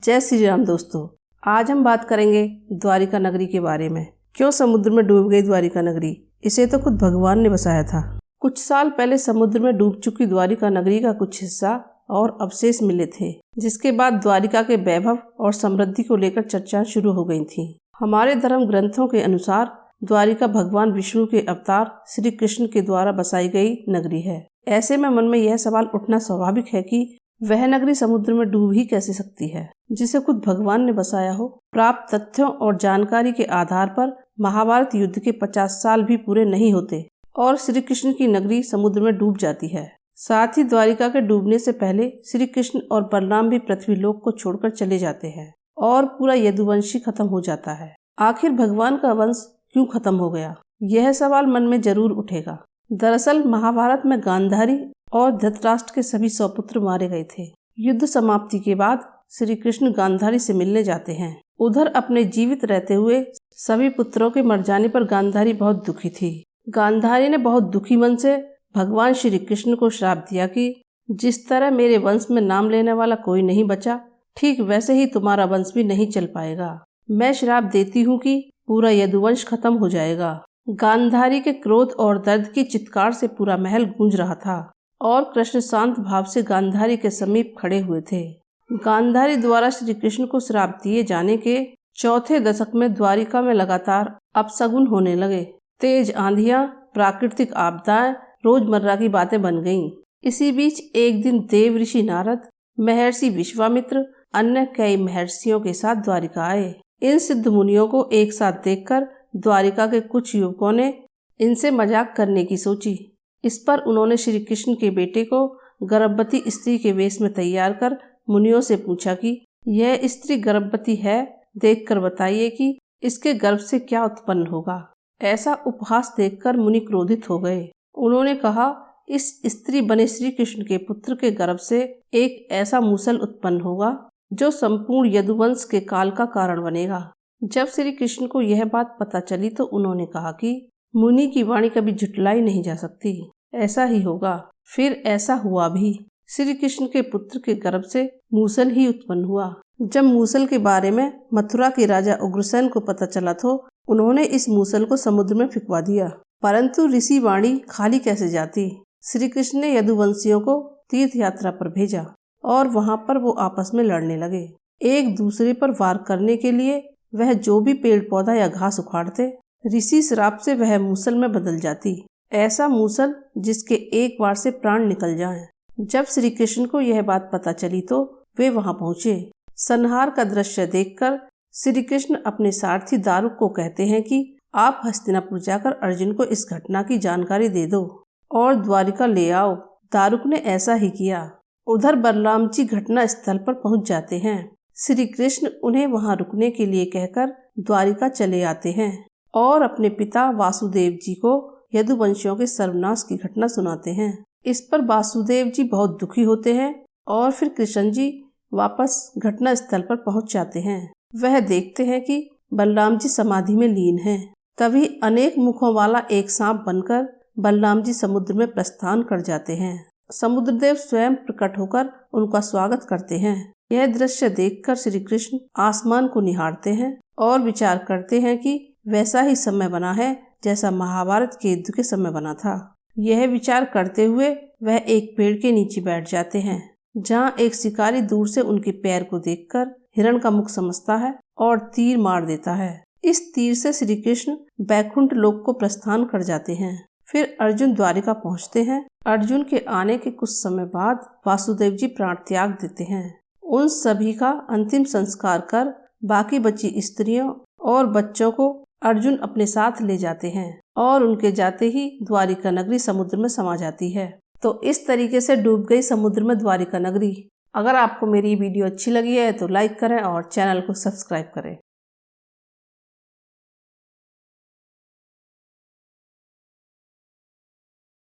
जय श्री राम दोस्तों, आज हम बात करेंगे द्वारिका नगरी के बारे में। क्यों समुद्र में डूब गई द्वारिका नगरी? इसे तो खुद भगवान ने बसाया था। कुछ साल पहले समुद्र में डूब चुकी द्वारिका नगरी का कुछ हिस्सा और अवशेष मिले थे, जिसके बाद द्वारिका के वैभव और समृद्धि को लेकर चर्चा शुरू हो गई थी। हमारे धर्म ग्रंथों के अनुसार द्वारिका भगवान विष्णु के अवतार श्री कृष्ण के द्वारा बसाई गई नगरी है। ऐसे में मन में यह सवाल उठना स्वाभाविक है कि वह नगरी समुद्र में डूब ही कैसे सकती है, जिसे खुद भगवान ने बसाया हो। प्राप्त तथ्यों और जानकारी के आधार पर महाभारत युद्ध के 50 साल भी पूरे नहीं होते और श्री कृष्ण की नगरी समुद्र में डूब जाती है। साथ ही द्वारिका के डूबने से पहले श्री कृष्ण और बलराम भी पृथ्वीलोक को छोड़कर चले जाते हैं और पूरा यदुवंशी खत्म हो जाता है। आखिर भगवान का वंश क्यों खत्म हो गया, यह सवाल मन में जरूर उठेगा। दरअसल महाभारत में गांधारी और धृतराष्ट्र के सभी 100 पुत्र मारे गए थे। युद्ध समाप्ति के बाद श्री कृष्ण गांधारी से मिलने जाते हैं। उधर अपने जीवित रहते हुए सभी पुत्रों के मर जाने पर गांधारी बहुत दुखी थी। गांधारी ने बहुत दुखी मन से भगवान श्री कृष्ण को श्राप दिया कि जिस तरह मेरे वंश में नाम लेने वाला कोई नहीं बचा, ठीक वैसे ही तुम्हारा वंश भी नहीं चल पाएगा। मैं श्राप देती हूँ कि पूरा यदुवंश खत्म हो जाएगा। गांधारी के क्रोध और दर्द की चित्कार से पूरा महल गूंज रहा था और कृष्ण शांत भाव से गांधारी के समीप खड़े हुए थे। गांधारी द्वारा श्री कृष्ण को श्राप दिए जाने के चौथे दशक में द्वारिका में लगातार अपशगुन होने लगे। तेज आंधियां, प्राकृतिक आपदाएं रोजमर्रा की बातें बन गईं। इसी बीच एक दिन देव ऋषि नारद, महर्षि विश्वामित्र, अन्य कई महर्षियों के साथ द्वारिका आए। इन सिद्ध मुनियों को एक साथ देखकर द्वारिका के कुछ युवकों ने इनसे मजाक करने की सोची। इस पर उन्होंने श्री कृष्ण के बेटे को गर्भवती स्त्री के वेश में तैयार कर मुनियों से पूछा कि यह स्त्री गर्भवती है, देखकर बताइए कि इसके गर्भ से क्या उत्पन्न होगा। ऐसा उपहास देखकर मुनि क्रोधित हो गए। उन्होंने कहा, इस स्त्री बने श्री कृष्ण के पुत्र के गर्भ से एक ऐसा मूसल उत्पन्न होगा जो संपूर्ण यदुवंश के काल का कारण बनेगा। जब श्री कृष्ण को यह बात पता चली तो उन्होंने कहा कि मुनि की वाणी कभी झुटलाई नहीं जा सकती, ऐसा ही होगा। फिर ऐसा हुआ भी। श्री कृष्ण के पुत्र के गर्भ से मूसल ही उत्पन्न हुआ। जब मूसल के बारे में मथुरा के राजा उग्रसेन को पता चला तो उन्होंने इस मूसल को समुद्र में फेंकवा दिया। परंतु ऋषि वाणी खाली कैसे जाती। श्री कृष्ण ने यदुवंशियों को तीर्थ यात्रा पर भेजा और वहाँ पर वो आपस में लड़ने लगे। एक दूसरे पर वार करने के लिए वह जो भी पेड़ पौधा या घास उखाड़ते, ऋषि श्राप से वह मूसल में बदल जाती। ऐसा मूसल जिसके एक बार से प्राण निकल जाएं। जब श्री कृष्ण को यह बात पता चली तो वे वहां पहुंचे। संहार का दृश्य देखकर श्री कृष्ण अपने सारथी दारुक को कहते हैं कि आप हस्तिनापुर जाकर अर्जुन को इस घटना की जानकारी दे दो और द्वारिका ले आओ। दारुक ने ऐसा ही किया। उधर बलराम जी घटना स्थल पर पहुंच जाते हैं। श्री कृष्ण उन्हें वहां रुकने के लिए कहकर द्वारिका चले आते हैं और अपने पिता वासुदेव जी को यदुवंशियों के सर्वनाश की घटना सुनाते हैं। इस पर वासुदेव जी बहुत दुखी होते हैं और फिर कृष्ण जी वापस घटना स्थल पर पहुंच जाते हैं। वह देखते हैं कि बलराम जी समाधि में लीन हैं। तभी अनेक मुखों वाला एक सांप बनकर बलराम जी समुद्र में प्रस्थान कर जाते हैं। समुद्रदेव स्वयं प्रकट होकर उनका स्वागत करते हैं। यह दृश्य देखकर श्री कृष्ण आसमान को निहारते हैं और विचार करते हैं कि वैसा ही समय बना है जैसा महाभारत के युद्ध के समय बना था। यह विचार करते हुए वह एक पेड़ के नीचे बैठ जाते हैं, जहां एक शिकारी दूर से उनके पैर को देखकर हिरण का मुख समझता है और तीर मार देता है। इस तीर से श्री कृष्ण बैकुंठ लोक को प्रस्थान कर जाते हैं। फिर अर्जुन द्वारिका पहुंचते हैं। अर्जुन के आने के कुछ समय बाद वासुदेव जी प्राण त्याग देते हैं। उन सभी का अंतिम संस्कार कर बाकी बची स्त्रियों और बच्चों को अर्जुन अपने साथ ले जाते हैं और उनके जाते ही द्वारिका नगरी समुद्र में समा जाती है। तो इस तरीके से डूब गई समुद्र में द्वारिका नगरी। अगर आपको मेरी वीडियो अच्छी लगी है तो लाइक करें और चैनल को सब्सक्राइब करें।